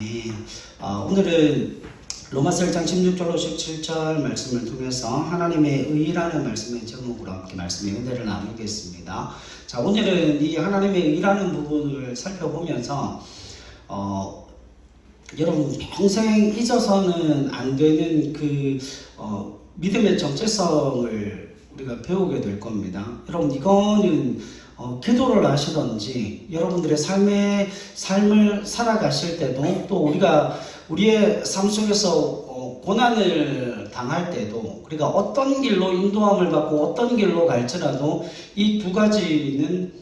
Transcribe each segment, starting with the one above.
네. 오늘은 로마서 1장 16절로 17절 말씀을 통해서 하나님의 의라는 말씀의 제목으로 함께 말씀의 은혜를 나누겠습니다. 자, 오늘은 이 하나님의 의라는 부분을 살펴보면서 여러분 평생 잊어서는 안 되는 그 믿음의 정체성을 우리가 배우게 될 겁니다. 여러분 이거는 기도를 하시던지 여러분들의 삶을 살아가실 때도 또 우리가 우리의 삶 속에서 고난을 당할 때도 우리가 어떤 길로 인도함을 받고 어떤 길로 갈지라도 이 두 가지는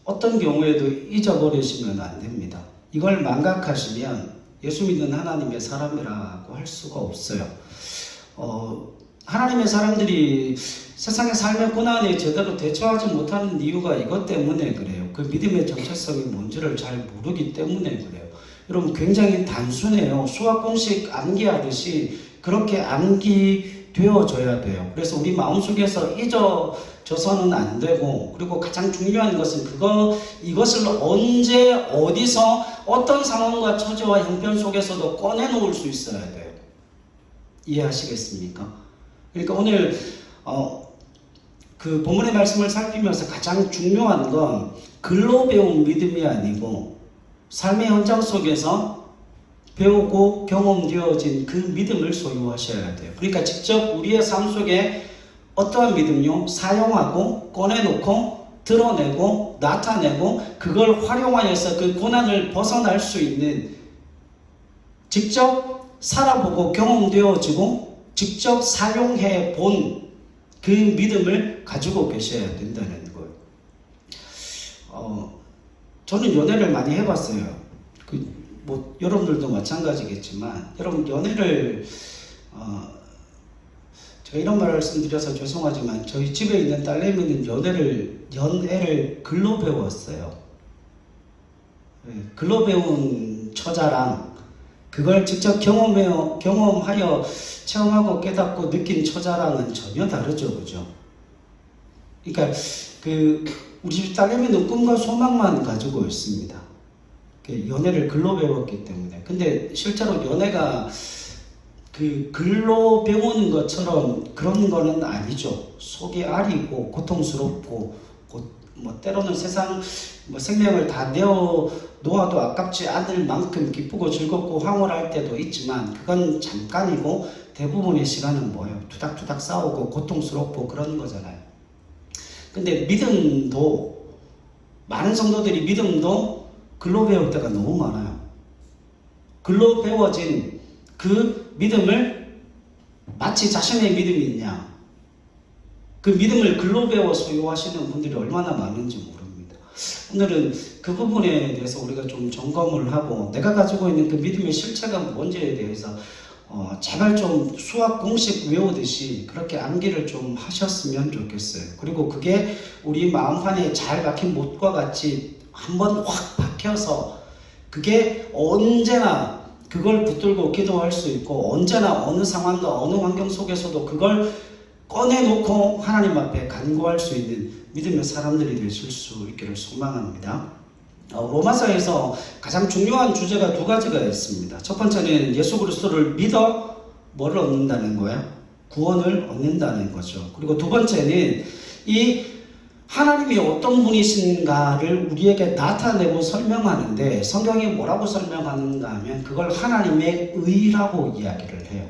어떤 경우에도 잊어버리시면 안 됩니다. 이걸 망각하시면 예수 믿는 하나님의 사람이라고 할 수가 없어요. 하나님의 사람들이 세상의 삶의 고난에 제대로 대처하지 못하는 이유가 이것 때문에 그래요. 그 믿음의 정체성이 뭔지를 잘 모르기 때문에 그래요. 여러분 굉장히 단순해요. 수학 공식 암기하듯이 그렇게 암기되어져야 돼요. 그래서 우리 마음속에서 잊어져서는 안 되고, 그리고 가장 중요한 것은 이것을 언제 어디서 어떤 상황과 처지와 형편 속에서도 꺼내놓을 수 있어야 돼요. 이해하시겠습니까? 그러니까 오늘 그 본문의 말씀을 살피면서 가장 중요한 건 글로 배운 믿음이 아니고 삶의 현장 속에서 배우고 경험되어진 그 믿음을 소유하셔야 돼요. 그러니까 직접 우리의 삶 속에 어떠한 믿음요? 사용하고 꺼내놓고 드러내고 나타내고 그걸 활용하여서 그 고난을 벗어날 수 있는, 직접 살아보고 경험되어지고 직접 사용해 본 그 믿음을 가지고 계셔야 된다는 거예요. 저는 연애를 많이 해봤어요. 여러분들도 마찬가지겠지만, 여러분 연애를 제가 이런 말씀드려서 죄송하지만 저희 집에 있는 딸내미는 연애를 글로 배웠어요. 글로 배운 처자랑 그걸 직접 경험하여 체험하고 깨닫고 느낀 처자랑은 전혀 다르죠, 그죠? 그러니까 우리 집 딸내미는 꿈과 소망만 가지고 있습니다. 연애를 글로 배웠기 때문에. 근데 실제로 연애가 글로 배우는 것처럼 그런 거는 아니죠. 속이 아리고 고통스럽고 때로는 세상 생명을 다 놓아도 아깝지 않을 만큼 기쁘고 즐겁고 황홀할 때도 있지만 그건 잠깐이고, 대부분의 시간은 뭐예요? 투닥투닥 싸우고 고통스럽고 그런 거잖아요. 근데 믿음도, 많은 성도들이 믿음도 글로 배울 때가 너무 많아요. 글로 배워진 그 믿음을 마치 자신의 믿음이 있냐, 그 믿음을 글로 배워 소유하시는 분들이 얼마나 많은지 모릅니다. 오늘은 그 부분에 대해서 우리가 좀 점검을 하고, 내가 가지고 있는 그 믿음의 실체가 뭔지에 대해서 제발 좀 수학 공식 외우듯이 그렇게 암기를 좀 하셨으면 좋겠어요. 그리고 그게 우리 마음판에 잘 박힌 못과 같이 한번 확 박혀서 그게 언제나 그걸 붙들고 기도할 수 있고, 언제나 어느 상황과 어느 환경 속에서도 그걸 꺼내놓고 하나님 앞에 간구할 수 있는 믿음의 사람들이 되실 수 있기를 소망합니다. 로마서에서 가장 중요한 주제가 두 가지가 있습니다. 첫 번째는 예수 그리스도를 믿어 뭘 얻는다는 거예요? 구원을 얻는다는 거죠. 그리고 두 번째는 이 하나님이 어떤 분이신가를 우리에게 나타내고 설명하는데, 성경이 뭐라고 설명하는가 하면 그걸 하나님의 의라고 이야기를 해요.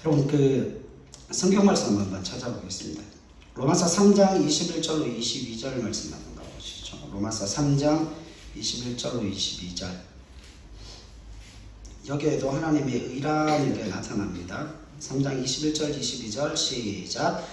여러분 성경 말씀 한번 찾아보겠습니다. 로마서 3장 21절로 22절 말씀 한번 가보시죠. 로마서 3장 21절로 22절. 여기에도 하나님의 의라는 게 나타납니다. 3장 21절 22절 시작.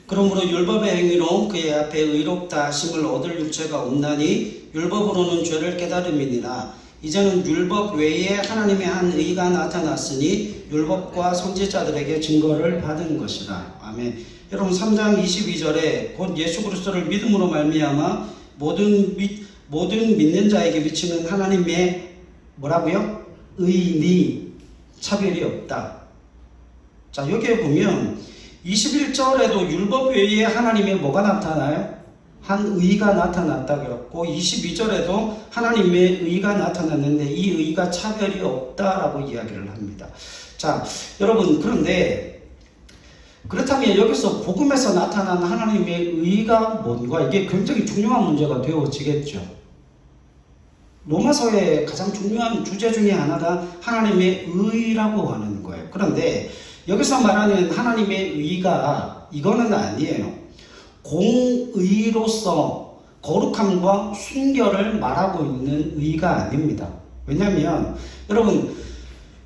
그러므로 율법의 행위로 그의 앞에 의롭다 하심을 얻을 육체가 없나니 율법으로는 죄를 깨달음이니라. 이제는 율법 외에 하나님의 한 의가 나타났으니 율법과 선지자들에게 증거를 받은 것이라. 아멘. 여러분 3장 22절에 곧 예수 그리스도를 믿음으로 말미암아 모든 믿는 자에게 미치는 하나님의 뭐라고요? 의니 차별이 없다. 자, 여기에 보면 21절에도 율법 외에 하나님의 뭐가 나타나요? 한 의가 나타났다 그랬고 22절에도 하나님의 의가 나타났는데 이 의가 차별이 없다라고 이야기를 합니다. 자, 여러분 그런데 그렇다면 여기서 복음에서 나타난 하나님의 의가 뭔가 이게 굉장히 중요한 문제가 되어지겠죠. 로마서의 가장 중요한 주제 중에 하나가 하나님의 의라고 하는 거예요. 그런데 여기서 말하는 하나님의 의가 이거는 아니에요. 공의로서 거룩함과 순결을 말하고 있는 의가 아닙니다. 왜냐하면 여러분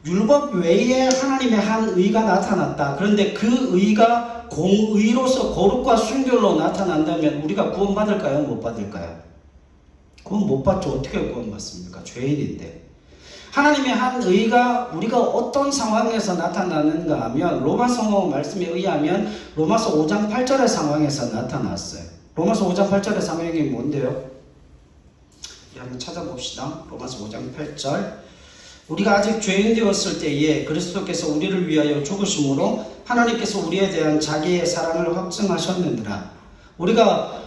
율법 외에 하나님의 한 의가 나타났다. 그런데 그 의가 공의로서 거룩과 순결로 나타난다면 우리가 구원받을까요? 못 받을까요? 구원 못 받죠. 어떻게 구원받습니까? 죄인인데. 하나님의 한 의가 우리가 어떤 상황에서 나타나는가 하면 로마서 말씀에 의하면 로마서 5장 8절의 상황에서 나타났어요. 로마서 5장 8절의 상황이 뭔데요? 한번 찾아봅시다. 로마서 5장 8절. 우리가 아직 죄인 되었을 때에 그리스도께서 우리를 위하여 죽으심으로 하나님께서 우리에 대한 자기의 사랑을 확증하셨느니라. 우리가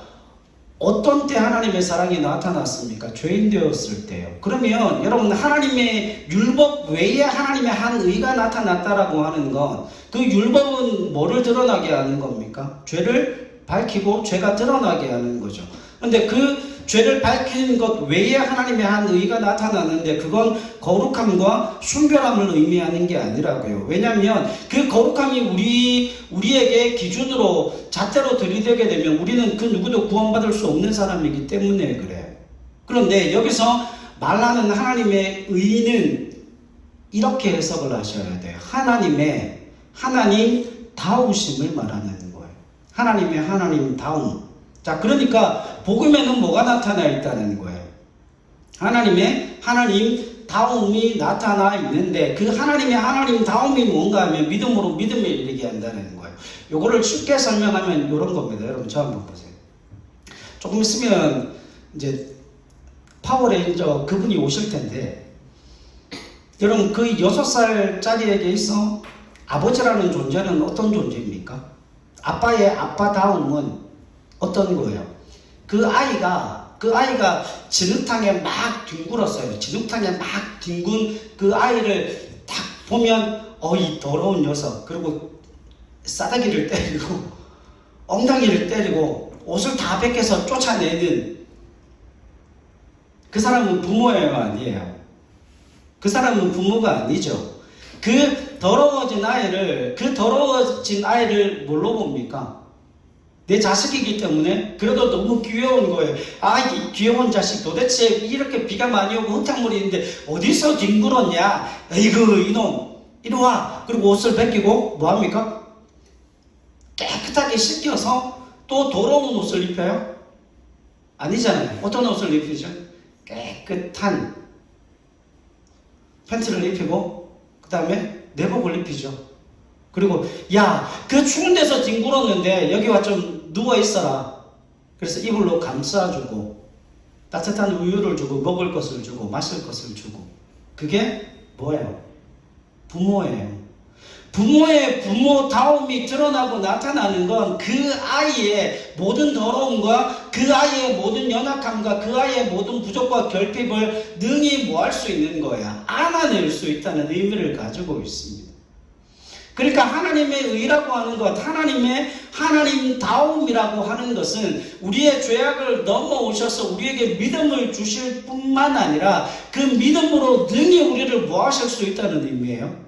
어떤 때 하나님의 사랑이 나타났습니까? 죄인 되었을 때요. 그러면 여러분 하나님의 율법 외에 하나님의 한 의가 나타났다라고 하는 건 그 율법은 뭐를 드러나게 하는 겁니까? 죄를 밝히고 죄가 드러나게 하는 거죠. 그런데 그 죄를 밝히는 것 외에 하나님의 한 의가 나타나는데 그건 거룩함과 순결함을 의미하는 게 아니라고요. 왜냐하면 그 거룩함이 우리에게 기준으로 잣대로 들이대게 되면 우리는 그 누구도 구원받을 수 없는 사람이기 때문에 그래요. 그런데 여기서 말하는 하나님의 의는 이렇게 해석을 하셔야 돼요. 하나님 다우심을 말하는 거예요. 하나님의 하나님 다움. 자, 그러니까 복음에는 뭐가 나타나 있다는 거예요? 하나님의 하나님 다움이 나타나 있는데 그 하나님의 하나님 다움이 뭔가 하면 믿음으로 믿음에 이르게 한다는 거예요. 요거를 쉽게 설명하면 이런 겁니다. 여러분 저 한번 보세요. 조금 있으면 이제 파워레인저 그분이 오실 텐데 여러분 그 6살짜리에게 있어 아버지라는 존재는 어떤 존재입니까? 아빠의 아빠다움은 어떤 거예요? 그 아이가 진흙탕에 막 뒹굴었어요. 진흙탕에 막 뒹군 그 아이를 딱 보면 이 더러운 녀석, 그리고 싸대기를 때리고 엉덩이를 때리고 옷을 다 벗겨서 쫓아내는 그 사람은 부모예요, 아니에요? 그 사람은 부모가 아니죠. 그 더러워진 아이를 뭘로 봅니까? 내 자식이기 때문에 그래도 너무 귀여운 거예요. 이 귀여운 자식 도대체 이렇게 비가 많이 오고 흙탕물이 있는데 어디서 뒹굴었냐? 에이구 이놈 이리 와. 그리고 옷을 벗기고 뭐합니까? 깨끗하게 씻겨서 또 더러운 옷을 입혀요? 아니잖아요. 어떤 옷을 입히죠? 깨끗한 팬츠를 입히고 그 다음에 내복을 입히죠. 그리고 그 추운 데서 뒹굴었는데 여기 와 좀 누워있어라. 그래서 이불로 감싸주고 따뜻한 우유를 주고 먹을 것을 주고 마실 것을 주고 그게 뭐예요? 부모예요. 부모의 부모다움이 드러나고 나타나는 건 그 아이의 모든 더러움과 그 아이의 모든 연약함과 그 아이의 모든 부족과 결핍을 능히 뭐할 수 있는 거야. 안아낼 수 있다는 의미를 가지고 있습니다. 그러니까 하나님의 의라고 하는 것, 하나님의 하나님다움이라고 하는 것은 우리의 죄악을 넘어오셔서 우리에게 믿음을 주실 뿐만 아니라 그 믿음으로 능히 우리를 뭐하실 수 있다는 의미예요.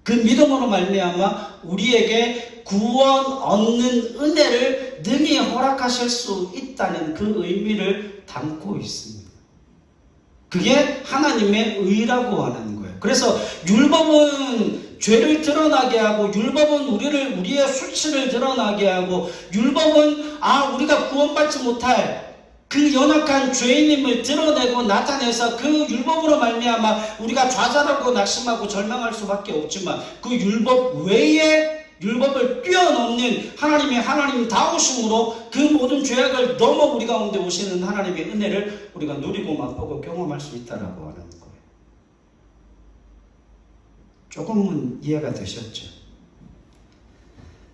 그 믿음으로 말미암아 우리에게 구원 얻는 은혜를 능히 허락하실 수 있다는 그 의미를 담고 있습니다. 그게 하나님의 의라고 하는 거예요. 그래서 율법은 죄를 드러나게 하고 율법은 우리의 수치를 드러나게 하고 율법은 우리가 구원받지 못할 그 연약한 죄인임을 드러내고 나타내서 그 율법으로 말미암아 우리가 좌절하고 낙심하고 절망할 수밖에 없지만 그 율법 외에 율법을 뛰어넘는 하나님의 하나님다우심으로 그 모든 죄악을 넘어 우리 가운데 오시는 하나님의 은혜를 우리가 누리고 맛보고 경험할 수 있다라고 하는 거예요. 조금은 이해가 되셨죠?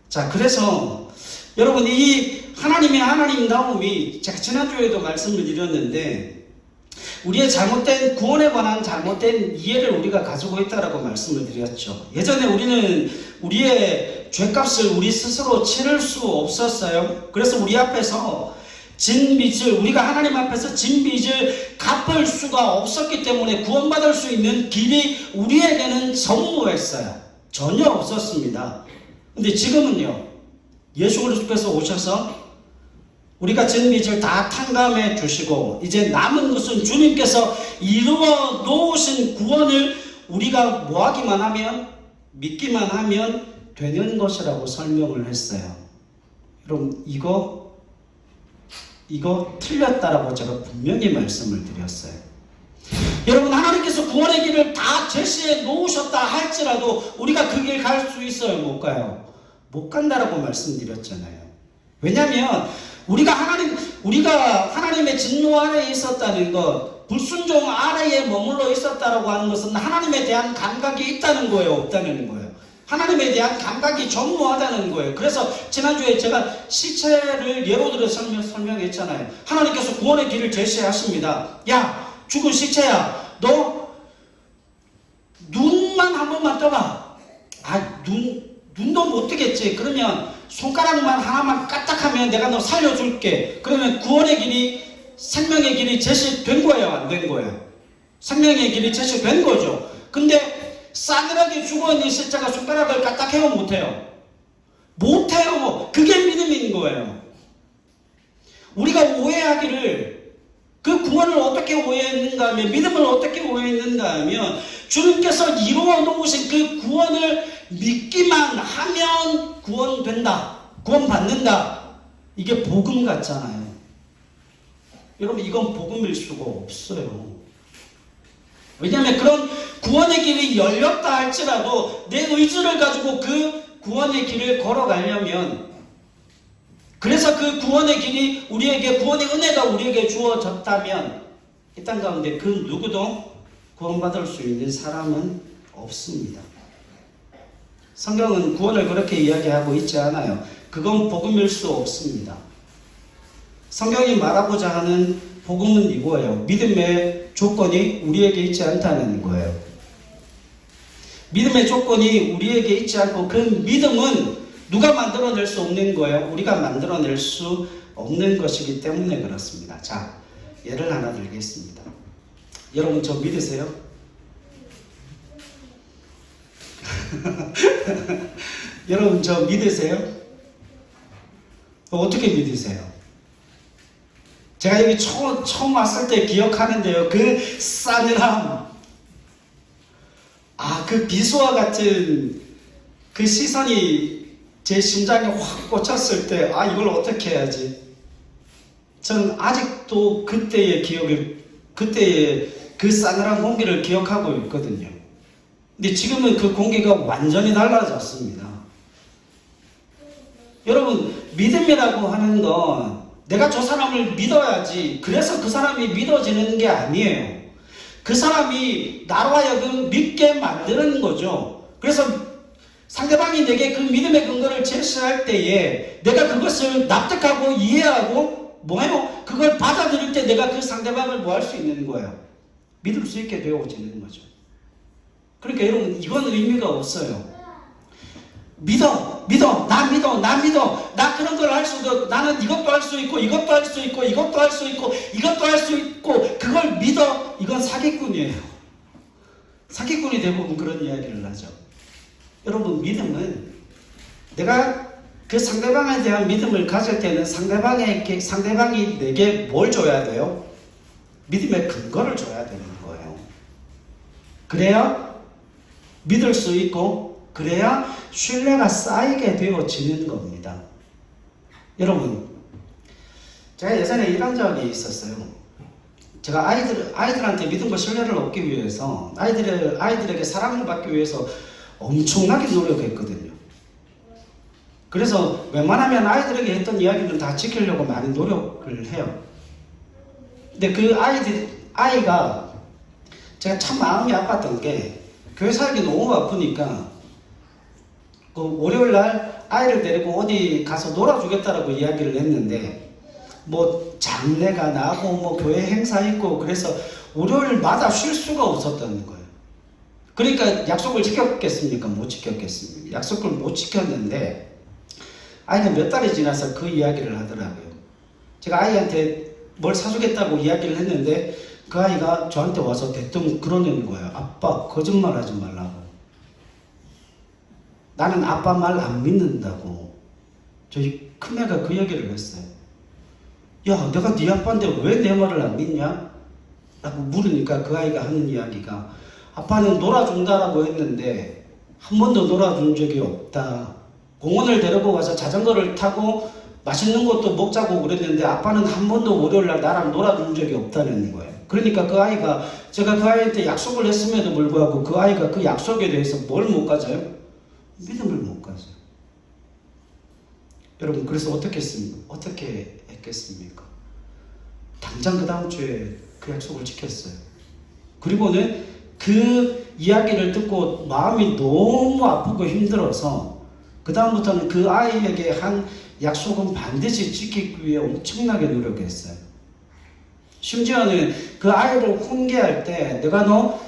자, 그래서 여러분 이 하나님의 하나님다움이 제가 지난주에도 말씀을 드렸는데 우리의 잘못된 구원에 관한 잘못된 이해를 우리가 가지고 있다라고 말씀을 드렸죠. 예전에 우리는 우리의 죄값을 우리 스스로 치를 수 없었어요. 그래서 우리 앞에서 진빚을 우리가 하나님 앞에서 진빚을 갚을 수가 없었기 때문에 구원받을 수 있는 길이 우리에게는 전무했어요. 전혀 없었습니다. 근데 지금은요, 예수 그리스도께서 오셔서 우리가 진빚을 다 탕감해 주시고 이제 남은 것은 주님께서 이루어 놓으신 구원을 우리가 뭐하기만 하면, 믿기만 하면 되는 것이라고 설명을 했어요. 여러분 이거 틀렸다라고 제가 분명히 말씀을 드렸어요. 여러분 하나님께서 구원의 길을 다 제시해 놓으셨다 할지라도 우리가 그 길 갈 수 있어요? 못 가요? 못 간다라고 말씀드렸잖아요. 왜냐하면 우리가 하나님의 진노 아래에 있었다는 것, 불순종 아래에 머물러 있었다라고 하는 것은 하나님에 대한 감각이 있다는 거예요, 없다는 거예요? 하나님에 대한 감각이 전무하다는 거예요. 그래서 지난주에 제가 시체를 예로 들어 설명했잖아요. 하나님께서 구원의 길을 제시하십니다. 야, 죽은 시체야, 너 눈만 한 번만 떠봐. 눈도 못 뜨겠지. 그러면 손가락만 하나만 까딱하면 내가 너 살려줄게. 그러면 구원의 길이, 생명의 길이 제시된 거예요, 안 된 거예요? 생명의 길이 제시된 거죠. 근데 싸늘하게 죽어있는 시체가 손가락을 까딱해요, 못해요? 못해요. 그게 믿음인 거예요. 우리가 오해하기를, 그 구원을 어떻게 오해했는가 하면, 믿음을 어떻게 오해했는가 하면 주님께서 이루어 놓으신 그 구원을 믿기만 하면 구원된다, 구원받는다. 이게 복음 같잖아요. 여러분 이건 복음일 수가 없어요. 왜냐하면 그런 구원의 길이 열렸다 할지라도 내 의지를 가지고 그 구원의 길을 걸어가려면, 그래서 그 구원의 길이 우리에게, 구원의 은혜가 우리에게 주어졌다면 이 땅 가운데 그 누구도 구원받을 수 있는 사람은 없습니다. 성경은 구원을 그렇게 이야기하고 있지 않아요. 그건 복음일 수 없습니다. 성경이 말하고자 하는 복음은 이거예요. 믿음의 조건이 우리에게 있지 않다는 거예요. 믿음의 조건이 우리에게 있지 않고 그 믿음은 누가 만들어낼 수 없는 거예요. 우리가 만들어낼 수 없는 것이기 때문에 그렇습니다. 자, 예를 하나 들겠습니다. 여러분 저 믿으세요? 여러분 저 믿으세요? 어떻게 믿으세요? 제가 여기 처음 왔을 때 기억하는데요. 그 싸늘함, 그 비수와 같은 그 시선이 제 심장에 확 꽂혔을 때, 이걸 어떻게 해야지? 저는 아직도 그때의 그 싸늘한 공기를 기억하고 있거든요. 근데 지금은 그 공기가 완전히 달라졌습니다. 여러분, 믿음이라고 하는 건 내가 저 사람을 믿어야지, 그래서 그 사람이 믿어지는 게 아니에요. 그 사람이 나로 하여금 믿게 만드는 거죠. 그래서 상대방이 내게 그 믿음의 근거를 제시할 때에 내가 그것을 납득하고 이해하고 뭐예요? 그걸 받아들일 때 내가 그 상대방을 뭐 할 수 있는 거예요? 믿을 수 있게 되어지는 거죠. 그러니까 여러분 이건 의미가 없어요. 믿어, 나 그런 걸 할 수도, 나는 이것도 할 수 있고, 이것도 할 수 있고, 이것도 할 수 있고, 이것도 할 수 있고, 그걸 믿어. 이건 사기꾼이에요. 사기꾼이 대부분 그런 이야기를 하죠. 여러분, 믿음은 내가 그 상대방에 대한 믿음을 가질 때는 상대방이 내게 뭘 줘야 돼요? 믿음의 근거를 줘야 되는 거예요. 그래야 믿을 수 있고, 그래야 신뢰가 쌓이게 되어지는 겁니다. 여러분, 제가 예전에 이런 적이 있었어요. 제가 아이들한테 믿음과 신뢰를 얻기 위해서, 아이들에게 사랑을 받기 위해서 엄청나게 노력했거든요. 그래서 웬만하면 아이들에게 했던 이야기는 다 지키려고 많이 노력을 해요. 근데 그 아이가 제가 참 마음이 아팠던 게, 교회 사역이 너무 바쁘니까 그 월요일날 아이를 데리고 어디 가서 놀아주겠다라고 이야기를 했는데 뭐 장례가 나고 뭐 교회 행사 있고 그래서 월요일마다 쉴 수가 없었다는 거예요. 그러니까 약속을 지켰겠습니까? 못 지켰겠습니까? 약속을 못 지켰는데 아이는 몇 달이 지나서 그 이야기를 하더라고요. 제가 아이한테 뭘 사주겠다고 이야기를 했는데 그 아이가 저한테 와서 대뜸 그러는 거예요. 아빠 거짓말하지 말라고. 나는 아빠 말 안 믿는다고. 저희 큰애가 그 얘기를 했어요. 야, 내가 네 아빠인데 왜 내 말을 안 믿냐? 라고 물으니까 그 아이가 하는 이야기가 아빠는 놀아준다라고 했는데 한 번도 놀아준 적이 없다. 공원을 데리고 가서 자전거를 타고 맛있는 것도 먹자고 그랬는데 아빠는 한 번도 월요일날 나랑 놀아준 적이 없다는 거예요. 그러니까 그 아이가 제가 그 아이한테 약속을 했음에도 불구하고 그 아이가 그 약속에 대해서 뭘 못 가져요? 믿음을 못 가져요. 여러분 그래서 어떻게 했겠습니까? 당장 그 다음 주에 그 약속을 지켰어요. 그리고는 그 이야기를 듣고 마음이 너무 아프고 힘들어서 그 다음부터는 그 아이에게 한 약속은 반드시 지키기 위해 엄청나게 노력했어요. 심지어는 그 아이를 훈계할 때 내가 너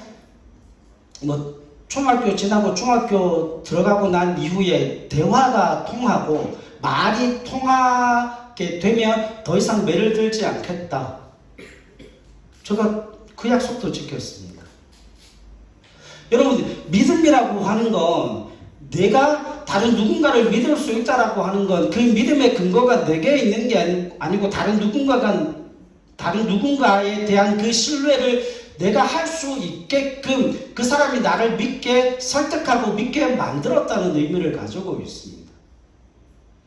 뭐 초등학교 지나고 중학교 들어가고 난 이후에 대화가 통하고 말이 통하게 되면 더 이상 매를 들지 않겠다. 제가 그 약속도 지켰습니다. 여러분 믿음이라고 하는 건 내가 다른 누군가를 믿을 수 있다라고 하는 건 그 믿음의 근거가 내게 있는 게 아니고 다른 누군가에 대한 그 신뢰를 내가 할 수 있게끔 그 사람이 나를 믿게 설득하고 믿게 만들었다는 의미를 가지고 있습니다.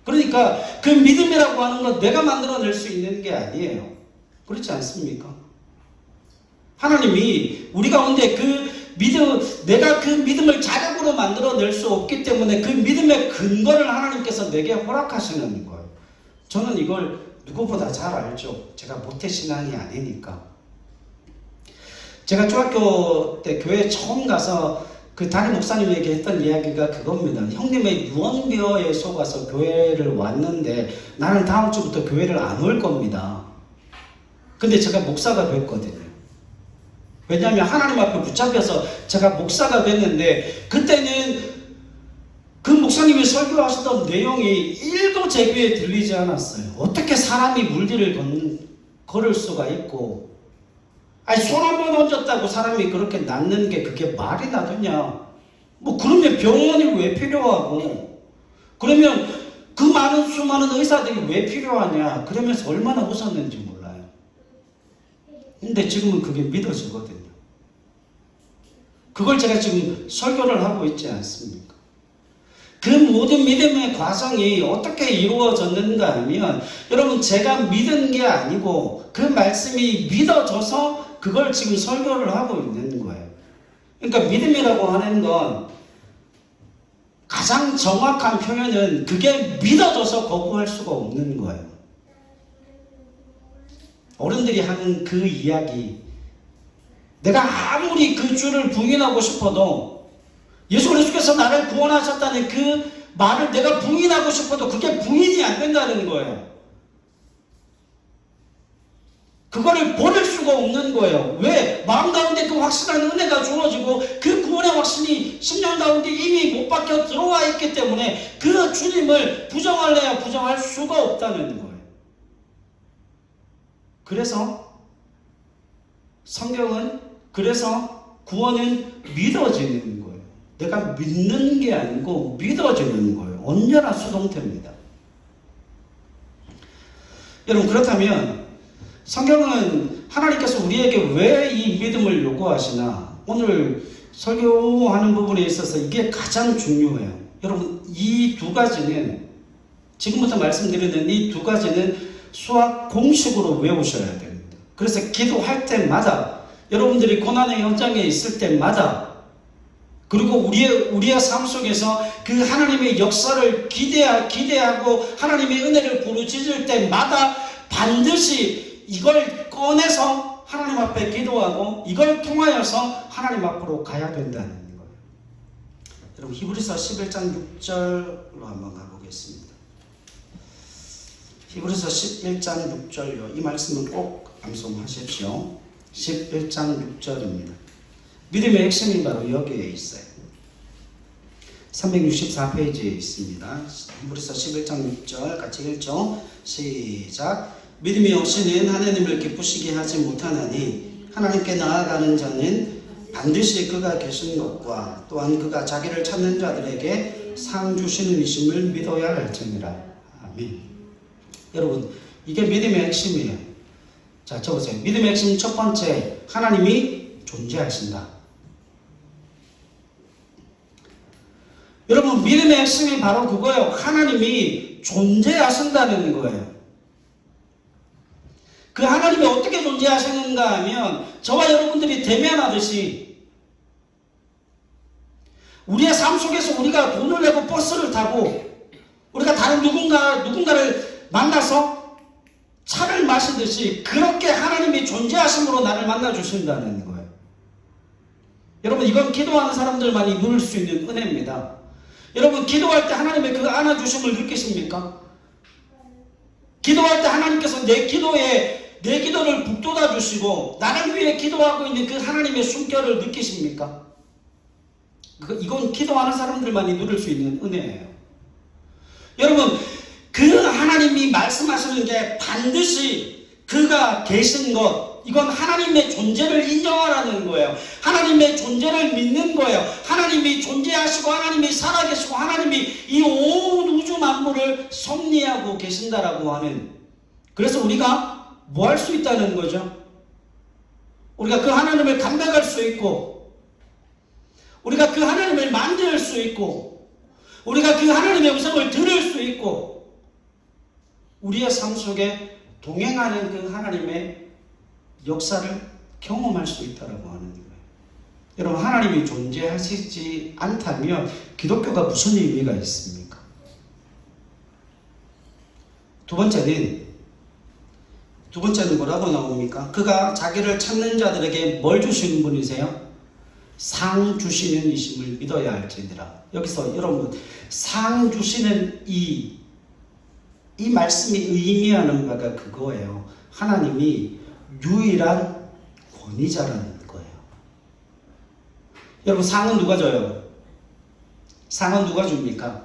그러니까 그 믿음이라고 하는 건 내가 만들어낼 수 있는 게 아니에요. 그렇지 않습니까? 하나님이 우리 가운데 내가 그 믿음을 자력으로 만들어낼 수 없기 때문에 그 믿음의 근거를 하나님께서 내게 허락하시는 거예요. 저는 이걸 누구보다 잘 알죠. 제가 모태신앙이 아니니까. 제가 중학교 때 교회 처음 가서 그 담임 목사님에게 했던 이야기가 그겁니다. 형님의 유언비어에 속아서 교회를 왔는데 나는 다음 주부터 교회를 안 올 겁니다. 근데 제가 목사가 됐거든요. 왜냐하면 하나님 앞에 붙잡혀서 제가 목사가 됐는데 그때는 그 목사님이 설교하셨던 내용이 1도 제 귀에 들리지 않았어요. 어떻게 사람이 물길을 걸을 수가 있고 손 한 번 얹었다고 사람이 그렇게 낫는 게 그게 말이 나더냐. 뭐 그러면 병원이 왜 필요하고 그러면 그 많은 수많은 의사들이 왜 필요하냐 그러면서 얼마나 웃었는지 몰라요. 근데 지금은 그게 믿어지거든요. 그걸 제가 지금 설교를 하고 있지 않습니까? 그 모든 믿음의 과정이 어떻게 이루어졌는가 하면 여러분 제가 믿은 게 아니고 그 말씀이 믿어져서 그걸 지금 설교를 하고 있는 거예요. 그러니까 믿음이라고 하는 건 가장 정확한 표현은 그게 믿어져서 거부할 수가 없는 거예요. 어른들이 하는 그 이야기 내가 아무리 그 주를 부인하고 싶어도 예수 그리스도께서 나를 구원하셨다는 그 말을 내가 부인하고 싶어도 그게 부인이 안 된다는 거예요. 그거를 버릴 수가 없는 거예요. 왜? 마음 가운데 그 확실한 은혜가 주어지고 그 구원의 확신이 심령 가운데 이미 못 박혀 들어와 있기 때문에 그 주님을 부정할래야 부정할 수가 없다는 거예요. 그래서 성경은 구원은 믿어지는 거예요. 내가 믿는 게 아니고 믿어지는 거예요. 언제나 수동태입니다. 여러분 그렇다면 성경은 하나님께서 우리에게 왜 이 믿음을 요구하시나 오늘 설교하는 부분에 있어서 이게 가장 중요해요. 여러분 이 두 가지는 지금부터 말씀드리는 이 두 가지는 수학 공식으로 외우셔야 됩니다. 그래서 기도할 때마다 여러분들이 고난의 현장에 있을 때마다 그리고 우리의 삶 속에서 그 하나님의 역사를 기대하고 하나님의 은혜를 부르짖을 때마다 반드시 이걸 꺼내서 하나님 앞에 기도하고 이걸 통하여서 하나님 앞으로 가야 된다는 거예요. 여러분 히브리서 11장 6절로 한번 가보겠습니다. 보겠습니다. 히브리서 11장 6절요. 이 말씀은 꼭 암송하십시오. 11장 6절입니다. 믿음의 핵심이 바로 여기에 있어요. 364페이지에 있습니다. 히브리서 11장 6절 같이 읽죠. 시작. 믿음이 없이는 하나님을 기쁘시게 하지 못하나니 하나님께 나아가는 자는 반드시 그가 계신 것과 또한 그가 자기를 찾는 자들에게 상 주시는 이심을 믿어야 할지니라. 아멘. 여러분, 이게 믿음의 핵심이에요. 자, 적으세요. 믿음의 핵심 첫 번째, 하나님이 존재하신다. 여러분, 믿음의 핵심이 바로 그거예요. 하나님이 존재하신다는 거예요. 그 하나님이 어떻게 존재하시는가 하면 저와 여러분들이 대면하듯이 우리의 삶 속에서 우리가 돈을 내고 버스를 타고 우리가 다른 누군가를 만나서 차를 마시듯이 그렇게 하나님이 존재하심으로 나를 만나주신다는 거예요. 여러분, 이건 기도하는 사람들만이 누릴 수 있는 은혜입니다. 여러분, 기도할 때 하나님의 그 안아주심을 느끼십니까? 기도할 때 하나님께서 내 기도를 북돋아 주시고 나를 위해 기도하고 있는 그 하나님의 숨결을 느끼십니까? 이건 기도하는 사람들만이 누릴 수 있는 은혜예요. 여러분, 그 하나님이 말씀하시는 게 반드시 그가 계신 것, 이건 하나님의 존재를 인정하라는 거예요. 하나님의 존재를 믿는 거예요. 하나님이 존재하시고 하나님이 살아계시고 하나님이 이 온 우주 만물을 섭리하고 계신다라고 하는, 그래서 우리가 뭐 할 수 있다는 거죠? 우리가 그 하나님을 감백할 수 있고 우리가 그 하나님을 만질 수 있고 우리가 그 하나님의 음성을 들을 수 있고 우리의 삶 속에 동행하는 그 하나님의 역사를 경험할 수 있다라고 하는 거예요. 여러분, 하나님이 존재하시지 않다면 기독교가 무슨 의미가 있습니까? 두 번째는 뭐라고 나옵니까? 그가 자기를 찾는 자들에게 뭘 주시는 분이세요? 상 주시는 이심을 믿어야 할지니라. 여기서 여러분, 상 주시는 이 말씀이 의미하는 바가 그거예요. 하나님이 유일한 권위자라는 거예요. 여러분, 상은 누가 줘요? 상은 누가 줍니까?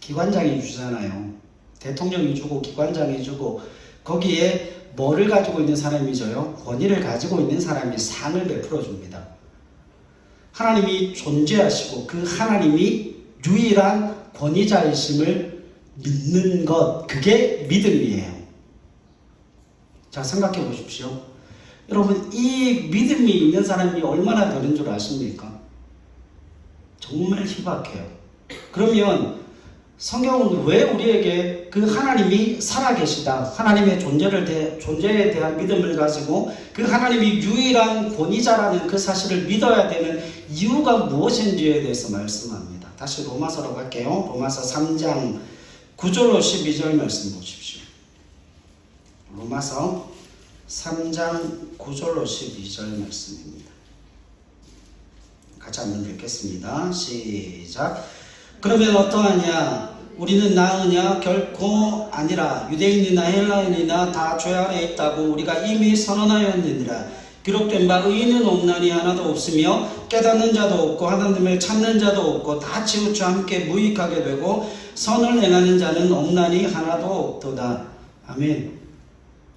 기관장이 주잖아요. 대통령이 주고 기관장이 주고 거기에 뭐를 가지고 있는 사람이 줘요? 권위를 가지고 있는 사람이 상을 베풀어 줍니다. 하나님이 존재하시고 그 하나님이 유일한 권위자이심을 믿는 것, 그게 믿음이에요. 자, 생각해 보십시오. 여러분, 이 믿음이 있는 사람이 얼마나 되는 줄 아십니까? 정말 희박해요. 그러면 성경은 왜 우리에게 그 하나님이 살아계시다, 하나님의 존재에 대한 믿음을 가지고 그 하나님이 유일한 권위자라는 그 사실을 믿어야 되는 이유가 무엇인지에 대해서 말씀합니다. 다시 로마서로 갈게요. 로마서 3장 9절로 12절 말씀 보십시오. 로마서 3장 9절로 12절 말씀입니다. 같이 한번 읽겠습니다. 시작. 그러면 어떠하냐? 우리는 나으냐? 결코 아니라. 유대인이나 헬라인이나 다 죄 아래 있다고 우리가 이미 선언하였느니라. 기록된 바 의인은 없나니 하나도 없으며 깨닫는 자도 없고 하나님을 찾는 자도 없고 다 치우쳐 함께 무익하게 되고 선을 행하는 자는 없나니 하나도 없도다. 아멘.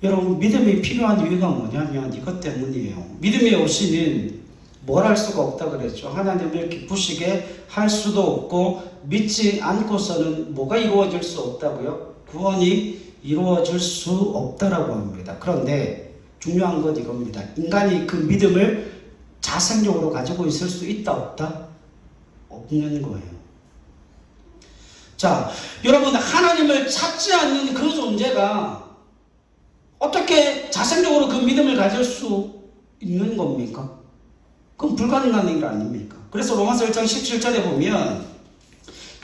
여러분, 믿음이 필요한 이유가 뭐냐면 이것 때문이에요. 믿음이 없이는 뭘 할 수가 없다 그랬죠. 하나님을 기쁘시게 할 수도 없고 믿지 않고서는 뭐가 이루어질 수 없다고요? 구원이 이루어질 수 없다라고 합니다. 그런데 중요한 건 이겁니다. 인간이 그 믿음을 자생적으로 가지고 있을 수 있다 없다? 없는 거예요. 자, 여러분, 하나님을 찾지 않는 그 존재가 어떻게 자생적으로 그 믿음을 가질 수 있는 겁니까? 그건 불가능한 일 아닙니까? 그래서 로마서 1장 17절에 보면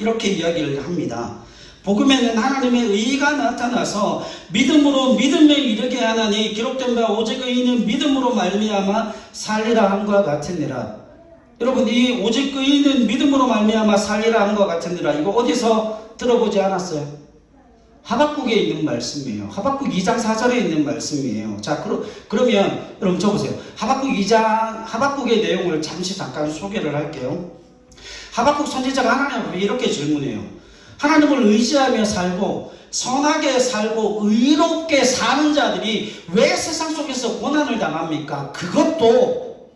이렇게 이야기를 합니다. 복음에는 하나님의 의가 나타나서 믿음으로 믿음에 이르게 하나니 기록된 바 오직 의인은 믿음으로 말미암아 살리라 함과 같으니라. 여러분, 이 오직 의인은 믿음으로 말미암아 살리라 함과 같으니라, 이거 어디서 들어보지 않았어요? 하박국에 있는 말씀이에요. 하박국 2장 4절에 있는 말씀이에요. 자, 그러면 여러분 적으세요. 하박국의 내용을 잠깐 소개를 할게요. 하박국 선지자가 하나님을 이렇게 질문해요. 하나님을 의지하며 살고 선하게 살고 의롭게 사는 자들이 왜 세상 속에서 고난을 당합니까? 그것도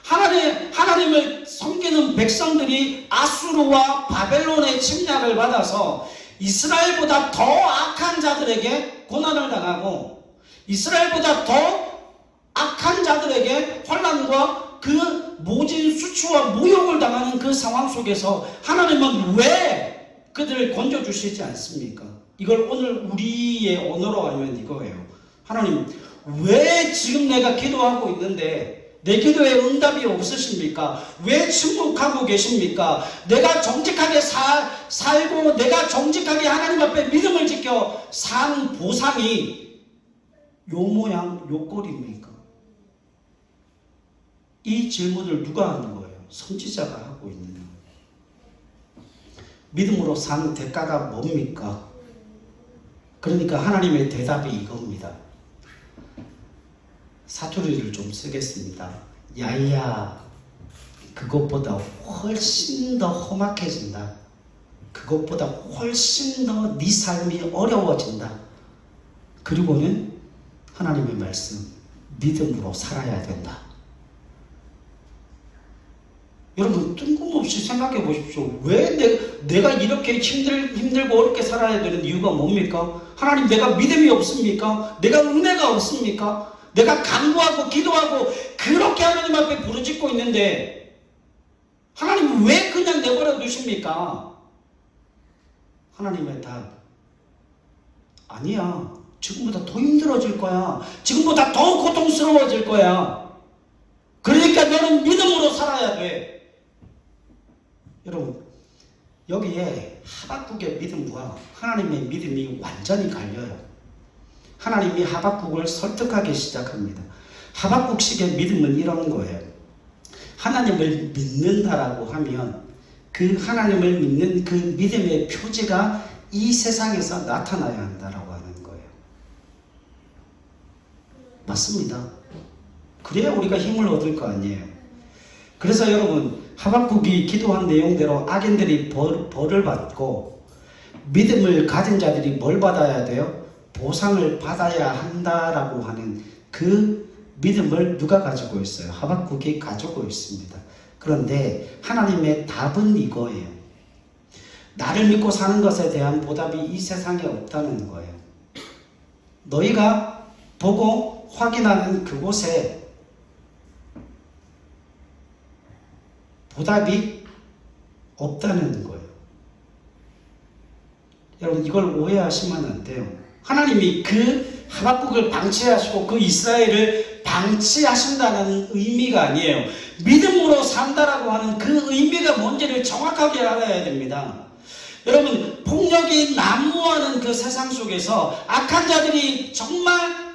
하나님을 섬기는 백성들이 아수르와 바벨론의 침략을 받아서 이스라엘보다 더 악한 자들에게 고난을 당하고 이스라엘보다 더 악한 자들에게 환난과 그 모진 수치와 모욕을 당하는 그 상황 속에서 하나님은 왜 그들을 건져주시지 않습니까? 이걸 오늘 우리의 언어로 하면 이거예요. 하나님, 왜 지금 내가 기도하고 있는데 내 기도에 응답이 없으십니까? 왜 침묵하고 계십니까? 내가 정직하게 살고 내가 정직하게 하나님 앞에 믿음을 지켜 산 보상이 요 모양 요 꼴입니까? 이 질문을 누가 하는 거예요? 선지자가 하고 있는 거예요. 믿음으로 산 대가가 뭡니까? 그러니까 하나님의 대답이 이겁니다. 사투리를 좀 쓰겠습니다. 야야, 그것보다 훨씬 더 험악해진다. 그것보다 훨씬 더 네 삶이 어려워진다. 그리고는 하나님의 말씀, 믿음으로 살아야 된다. 여러분 뜬금없이 생각해 보십시오. 왜 내가 이렇게 힘들고 어렵게 살아야 되는 이유가 뭡니까? 하나님, 내가 믿음이 없습니까? 내가 은혜가 없습니까? 내가 간구하고 기도하고 그렇게 하나님 앞에 부르짖고 있는데 하나님 왜 그냥 내버려 두십니까? 하나님의 답, 아니야. 지금보다 더 힘들어질 거야. 지금보다 더 고통스러워질 거야. 그러니까 너는 믿음으로 살아야 돼. 여러분, 여기에 하박국의 믿음과 하나님의 믿음이 완전히 갈려요. 하나님이 하박국을 설득하기 시작합니다. 하박국식의 믿음은 이런 거예요. 하나님을 믿는다라고 하면 그 하나님을 믿는 그 믿음의 표지가 이 세상에서 나타나야 한다라고 하는 거예요. 맞습니다. 그래야 우리가 힘을 얻을 거 아니에요. 그래서 여러분, 하박국이 기도한 내용대로 악인들이 벌을 받고 믿음을 가진 자들이 뭘 받아야 돼요? 보상을 받아야 한다라고 하는 그 믿음을 누가 가지고 있어요? 하박국이 가지고 있습니다. 그런데 하나님의 답은 이거예요. 나를 믿고 사는 것에 대한 보답이 이 세상에 없다는 거예요. 너희가 보고 확인하는 그곳에 보답이 없다는 거예요. 여러분, 이걸 오해하시면 안 돼요. 하나님이 그 하박국을 방치하시고 그 이스라엘을 방치하신다는 의미가 아니에요. 믿음으로 산다라고 하는 그 의미가 뭔지를 정확하게 알아야 됩니다. 여러분, 폭력이 난무하는 그 세상 속에서 악한 자들이 정말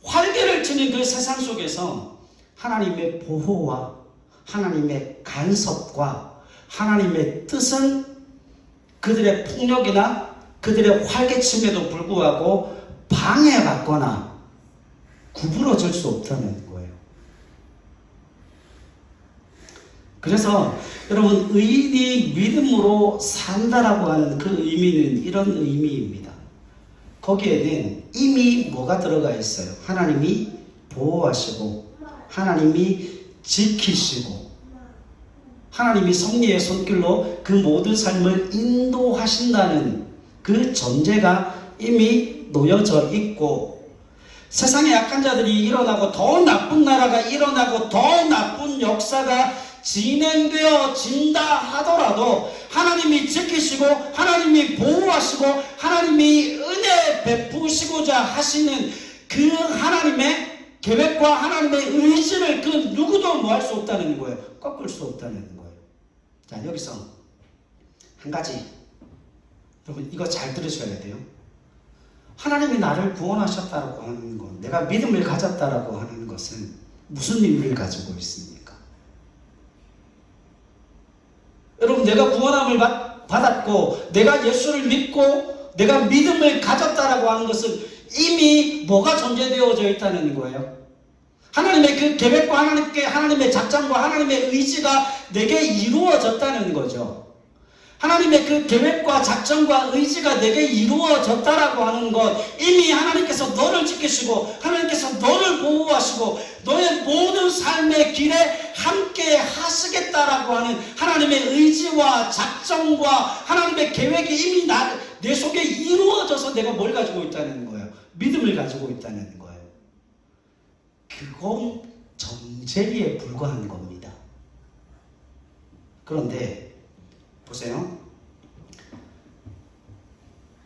활개를 치는 그 세상 속에서 하나님의 보호와 하나님의 간섭과 하나님의 뜻은 그들의 폭력이나 그들의 활개침에도 불구하고 방해받거나 구부러질 수 없다는 거예요. 그래서 여러분, 의인이 믿음으로 산다라고 하는 그 의미는 이런 의미입니다. 거기에는 이미 뭐가 들어가 있어요? 하나님이 보호하시고 하나님이 지키시고 하나님이 섭리의 손길로 그 모든 삶을 인도하신다는 그 전제가 이미 놓여져 있고, 세상에 약한 자들이 일어나고 더 나쁜 나라가 일어나고 더 나쁜 역사가 진행되어진다 하더라도 하나님이 지키시고 하나님이 보호하시고 하나님이 은혜 베푸시고자 하시는 그 하나님의 계획과 하나님의 의지를 그 누구도 뭐 할 수 없다는 거예요. 꺾을 수 없다는 거예요. 자, 여기서 한 가지, 여러분 이거 잘 들으셔야 돼요. 하나님이 나를 구원하셨다고 하는 것, 내가 믿음을 가졌다라고 하는 것은 무슨 의미를 가지고 있습니까? 여러분, 내가 구원함을 받았고 내가 예수를 믿고 내가 믿음을 가졌다라고 하는 것은 이미 뭐가 존재되어져 있다는 거예요. 하나님의 그 계획과 하나님의 작정과 하나님의 의지가 내게 이루어졌다는 거죠. 하나님의 그 계획과 작정과 의지가 내게 이루어졌다라고 하는 것, 이미 하나님께서 너를 지키시고 하나님께서 너를 보호하시고 너의 모든 삶의 길에 함께 하시겠다라고 하는 하나님의 의지와 작정과 하나님의 계획이 이미 내 속에 이루어져서 내가 뭘 가지고 있다는 거예요? 믿음을 가지고 있다는 거예요. 그건 전제리에 불과한 겁니다. 그런데 보세요.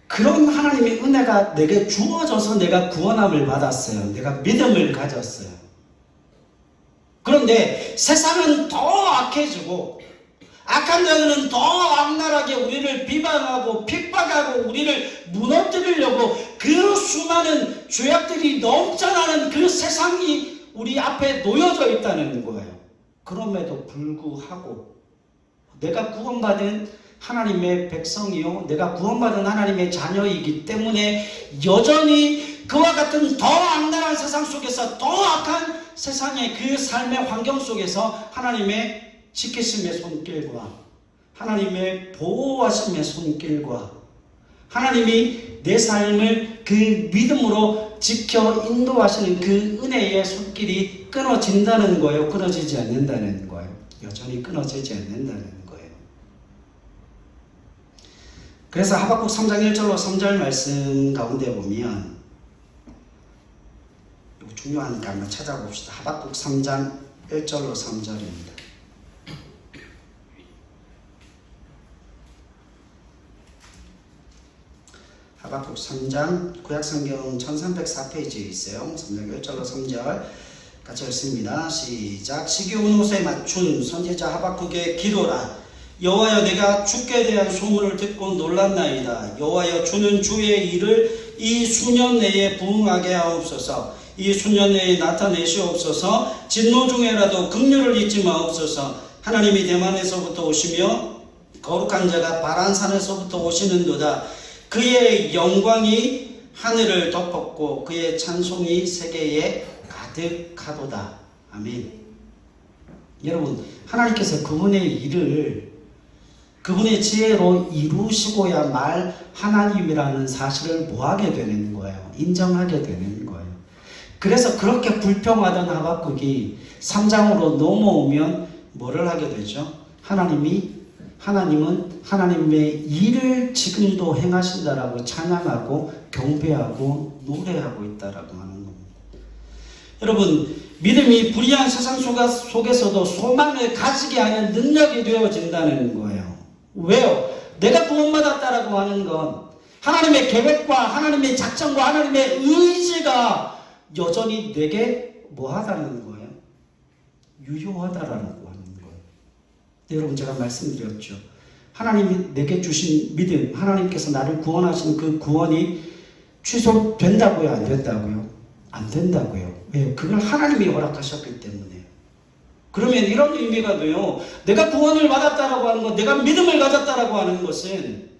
그런 하나님의 은혜가 내게 주어져서 내가 구원함을 받았어요. 내가 믿음을 가졌어요. 그런데 세상은 더 악해지고 악한 자들은 더 악랄하게 우리를 비방하고 핍박하고 우리를 무너뜨리려고 그 수많은 죄악들이 넘쳐나는 그 세상이 우리 앞에 놓여져 있다는 거예요. 그럼에도 불구하고 내가 구원받은 하나님의 백성이요, 내가 구원받은 하나님의 자녀이기 때문에 여전히 그와 같은 더 악랄한 세상 속에서 더 악한 세상의 그 삶의 환경 속에서 하나님의 지키심의 손길과 하나님의 보호하심의 손길과 하나님이 내 삶을 그 믿음으로 지켜 인도하시는 그 은혜의 손길이 끊어진다는 거예요. 끊어지지 않는다는 거예요. 여전히 끊어지지 않는다는 거예요. 그래서 하박국 3장 1절로 3절 말씀 가운데 보면 이거 중요하니까 한번 찾아봅시다. 하박국 3장 1절로 3절입니다. 하박국 3장 구약성경 1304페이지에 있어요. 3장 1절로 3절 같이 읽습니다. 시작. 시기온 옷에 맞춘 선지자 하박국의 기도라. 여호와여, 내가 주께 대한 소문을 듣고 놀랐나이다. 여호와여, 주는 주의 일을 이 수년 내에 부응하게 하옵소서. 이 수년 내에 나타내시옵소서. 진노 중에라도 긍휼을 잊지 마옵소서. 하나님이 대만에서부터 오시며 거룩한 자가 바란산에서부터 오시는도다. 그의 영광이 하늘을 덮었고 그의 찬송이 세계에 가득하도다. 아멘. 여러분, 하나님께서 그분의 일을 그분의 지혜로 이루시고야 말 하나님이라는 사실을 뭐하게 되는 거예요? 인정하게 되는 거예요. 그래서 그렇게 불평하던 하박국이 3장으로 넘어오면 뭐를 하게 되죠? 하나님은 하나님의 일을 지금도 행하신다라고 찬양하고 경배하고 노래하고 있다라고 하는 겁니다. 여러분, 믿음이 불의한 세상 속에서도 소망을 가지게 하는 능력이 되어진다는 거예요. 왜요? 내가 구원받았다라고 하는 건 하나님의 계획과 하나님의 작정과 하나님의 의지가 여전히 내게 뭐하다는 거예요? 유효하다라는 거예요. 여러분, 제가 말씀드렸죠. 하나님이 내게 주신 믿음, 하나님께서 나를 구원하신 그 구원이 취소된다고요? 안 된다고요? 안 된다고요. 왜요? 그걸 하나님이 허락하셨기 때문에. 그러면 이런 의미가 돼요. 내가 구원을 받았다라고 하는 것, 내가 믿음을 가졌다라고 하는 것은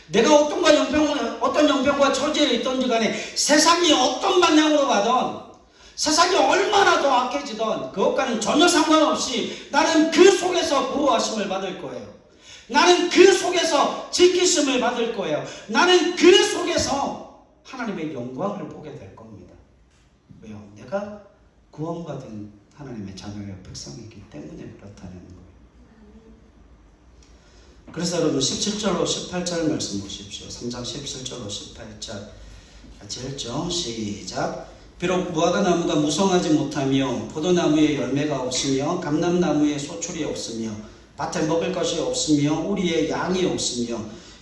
내가 어떤 형편과 처지에 있던지 간에 세상이 어떤 방향으로 가든 세상이 얼마나 더 악해지던 그것과는 전혀 상관없이 나는 그 속에서 보호하심을 받을 거예요. 나는 그 속에서 지키심을 받을 거예요. 나는 그 속에서 하나님의 영광을 보게 될 겁니다. 왜요? 내가 구원받은 하나님의 자녀의 백성이기 때문에 그렇다는 거예요. 그래서 여러분 17절로 18절 말씀 보십시오. 3장 17절로 18절 같이 읽죠. 시작. 비록 무화과 나무가 무성하지 못하며 포도나무에 열매가 없으며 감람나무에 소출이 없으며 밭에 먹을 것이 없으며 우리의 양이 없으며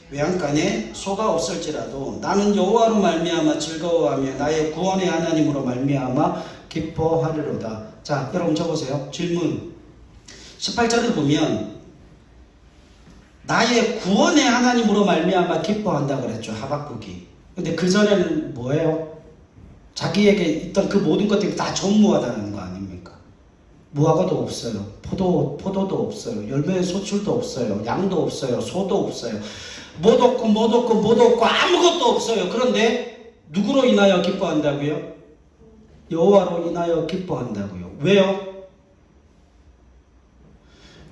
외양간에 소가 없을지라도 나는 여호와로 말미암아 즐거워하며 나의 구원의 하나님으로 말미암아 기뻐하리로다. 자, 여러분 적으세요. 질문. 18절을 보면 나의 구원의 하나님으로 말미암아 기뻐한다 그랬죠. 하박국이. 근데 그 전에는 뭐예요? 자기에게 있던 그 모든 것들이 다 전무하다는 거 아닙니까? 무화과도 없어요. 포도도 없어요. 열매 소출도 없어요. 양도 없어요. 소도 없어요. 못 없고 아무것도 없어요. 그런데 누구로 인하여 기뻐한다고요? 여호와로 인하여 기뻐한다고요. 왜요?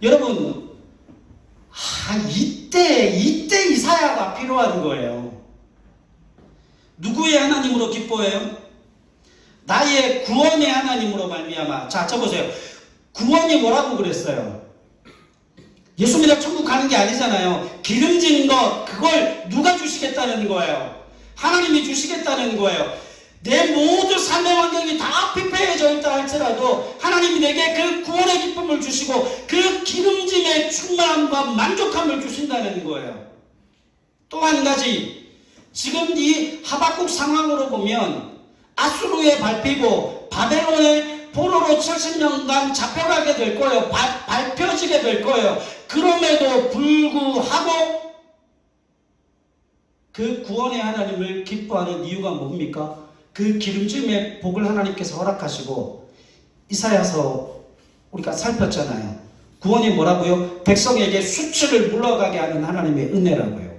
여러분, 이때 이사야가 필요한 거예요. 누구의 하나님으로 기뻐해요? 나의 구원의 하나님으로 말미암아. 자, 쳐보세요. 구원이 뭐라고 그랬어요? 예수 믿어 천국 가는 게 아니잖아요. 기름진 것, 그걸 누가 주시겠다는 거예요? 하나님이 주시겠다는 거예요. 내 모든 삶의 환경이 다 피폐해져 있다 할지라도 하나님이 내게 그 구원의 기쁨을 주시고 그 기름짐의 충만함과 만족함을 주신다는 거예요. 또 한 가지, 지금 이 하박국 상황으로 보면 아수르에 밟히고 바벨론의 포로로 70년간 잡혀가게 될 거예요. 밟혀지게 될 거예요. 그럼에도 불구하고 그 구원의 하나님을 기뻐하는 이유가 뭡니까? 그 기름짐의 복을 하나님께서 허락하시고, 이사야서 우리가 살폈잖아요. 구원이 뭐라고요? 백성에게 수치를 물러가게 하는 하나님의 은혜라고요.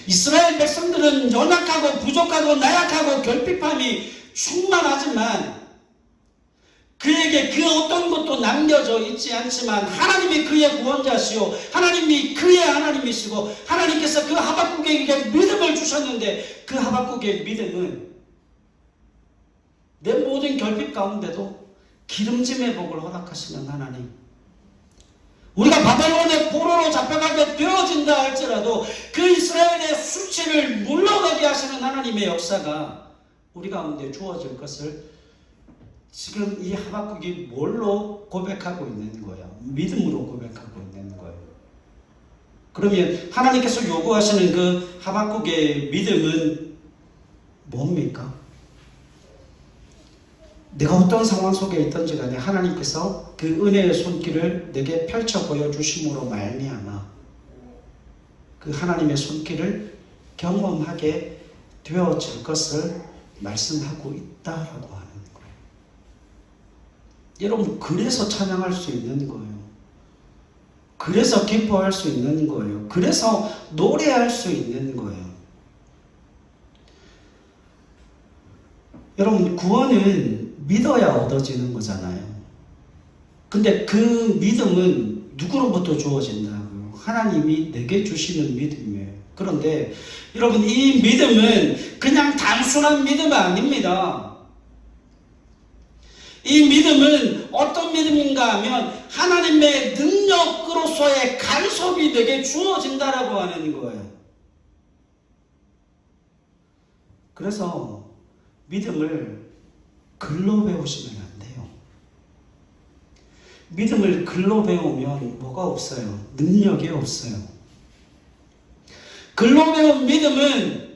이스라엘 백성들은 연약하고 부족하고 나약하고 결핍함이 충만하지만 그에게 그 어떤 것도 남겨져 있지 않지만 하나님이 그의 구원자시오, 하나님이 그의 하나님이시고 하나님께서 그 하박국에게 믿음을 주셨는데, 그 하박국의 믿음은 내 모든 결핍 가운데도 기름짐의 복을 허락하시는 하나님, 우리가 바벨론의 포로로 잡혀가게 되어진다 할지라도 그 이스라엘의 수치를 물러가게 하시는 하나님의 역사가 우리 가운데 주어질 것을 지금 이 하박국이 뭘로 고백하고 있는 거예요? 믿음으로 고백하고 있는 거예요. 그러면 하나님께서 요구하시는 그 하박국의 믿음은 뭡니까? 내가 어떤 상황 속에 있든지 간에 하나님께서 그 은혜의 손길을 내게 펼쳐 보여주심으로 말미암아 그 하나님의 손길을 경험하게 되어질 것을 말씀하고 있다라고 하는 거예요. 여러분, 그래서 찬양할 수 있는 거예요. 그래서 기뻐할 수 있는 거예요. 그래서 노래할 수 있는 거예요. 여러분, 구원은 믿어야 얻어지는 거잖아요. 근데 그 믿음은 누구로부터 주어진다고요? 하나님이 내게 주시는 믿음이에요. 그런데 여러분, 이 믿음은 그냥 단순한 믿음이 아닙니다. 이 믿음은 어떤 믿음인가 하면 하나님의 능력으로서의 간섭이 내게 주어진다라고 하는 거예요. 그래서 믿음을 글로 배우시면 안 돼요. 믿음을 글로 배우면 뭐가 없어요? 능력이 없어요. 글로 배운 믿음은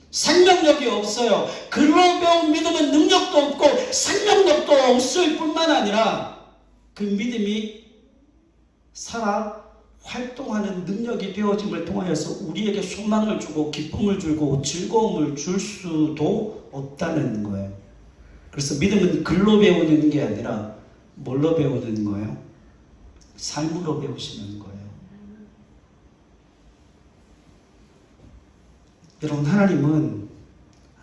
생명력이 없어요. 글로 배운 믿음은 능력도 없고 생명력도 없을 뿐만 아니라 그 믿음이 살아 활동하는 능력이 되어짐을 통하여서 우리에게 소망을 주고 기쁨을 주고 즐거움을 줄 수도 없다는 거예요. 그래서 믿음은 글로 배우는 게 아니라 뭘로 배우는 거예요? 삶으로 배우시는 거예요. 여러분, 하나님은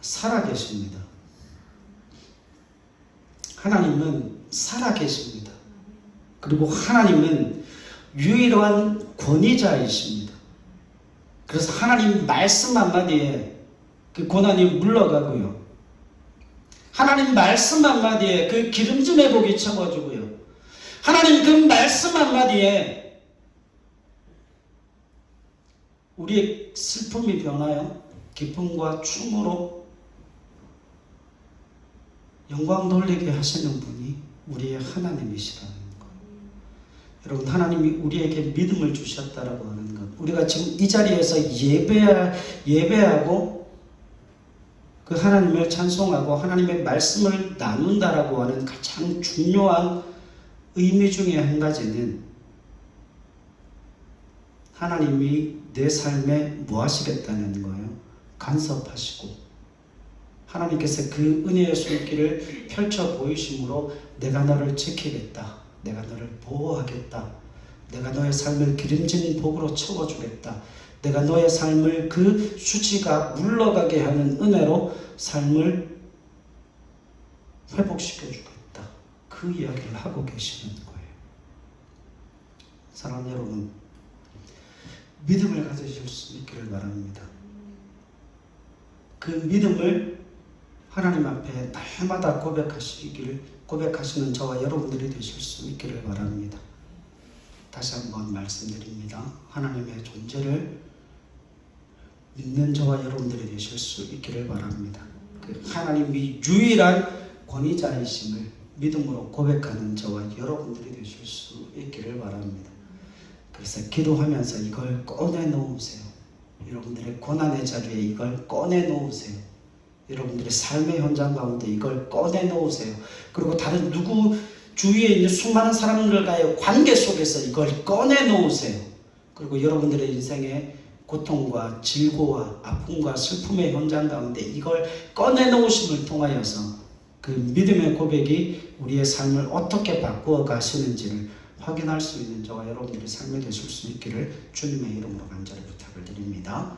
살아계십니다. 하나님은 살아계십니다. 그리고 하나님은 유일한 권위자이십니다. 그래서 하나님 말씀 한마디에 그 고난이 물러가고요. 하나님 말씀 한마디에 그 기름짐의 복이 채워지고요. 하나님 그 말씀 한마디에 우리의 슬픔이 변하여 기쁨과 춤으로 영광 돌리게 하시는 분이 우리의 하나님이시라는 것. 여러분, 하나님이 우리에게 믿음을 주셨다라고 하는 것. 우리가 지금 이 자리에서 예배하고 그 하나님을 찬송하고 하나님의 말씀을 나눈다라고 하는 가장 중요한 의미 중에 한 가지는 하나님이 내 삶에 뭐 하시겠다는 거예요? 간섭하시고 하나님께서 그 은혜의 손길을 펼쳐 보이심으로 내가 너를 지키겠다. 내가 너를 보호하겠다. 내가 너의 삶을 기름진 복으로 채워주겠다. 내가 너의 삶을 그 수치가 물러가게 하는 은혜로 삶을 회복시켜주겠다. 그 이야기를 하고 계시는 거예요. 사랑하는 여러분, 믿음을 가지실 수 있기를 바랍니다. 그 믿음을 하나님 앞에 날마다 고백하시는 저와 여러분들이 되실 수 있기를 바랍니다. 다시 한번 말씀드립니다. 하나님의 존재를 믿는 저와 여러분들이 되실 수 있기를 바랍니다. 그 하나님이 유일한 권위자이심을 믿음으로 고백하는 저와 여러분들이 되실 수 있기를 바랍니다. 그래서 기도하면서 이걸 꺼내놓으세요. 여러분들의 고난의 자리에 이걸 꺼내놓으세요. 여러분들의 삶의 현장 가운데 이걸 꺼내놓으세요. 그리고 다른 누구 주위에 있는 수많은 사람들과의 관계 속에서 이걸 꺼내놓으세요. 그리고 여러분들의 인생의 고통과 질고와 아픔과 슬픔의 현장 가운데 이걸 꺼내놓으심을 통하여서 그 믿음의 고백이 우리의 삶을 어떻게 바꾸어 가시는지를 확인할 수 있는 저와 여러분들의 삶이 되실 수 있기를 주님의 이름으로 간절히 부탁을 드립니다.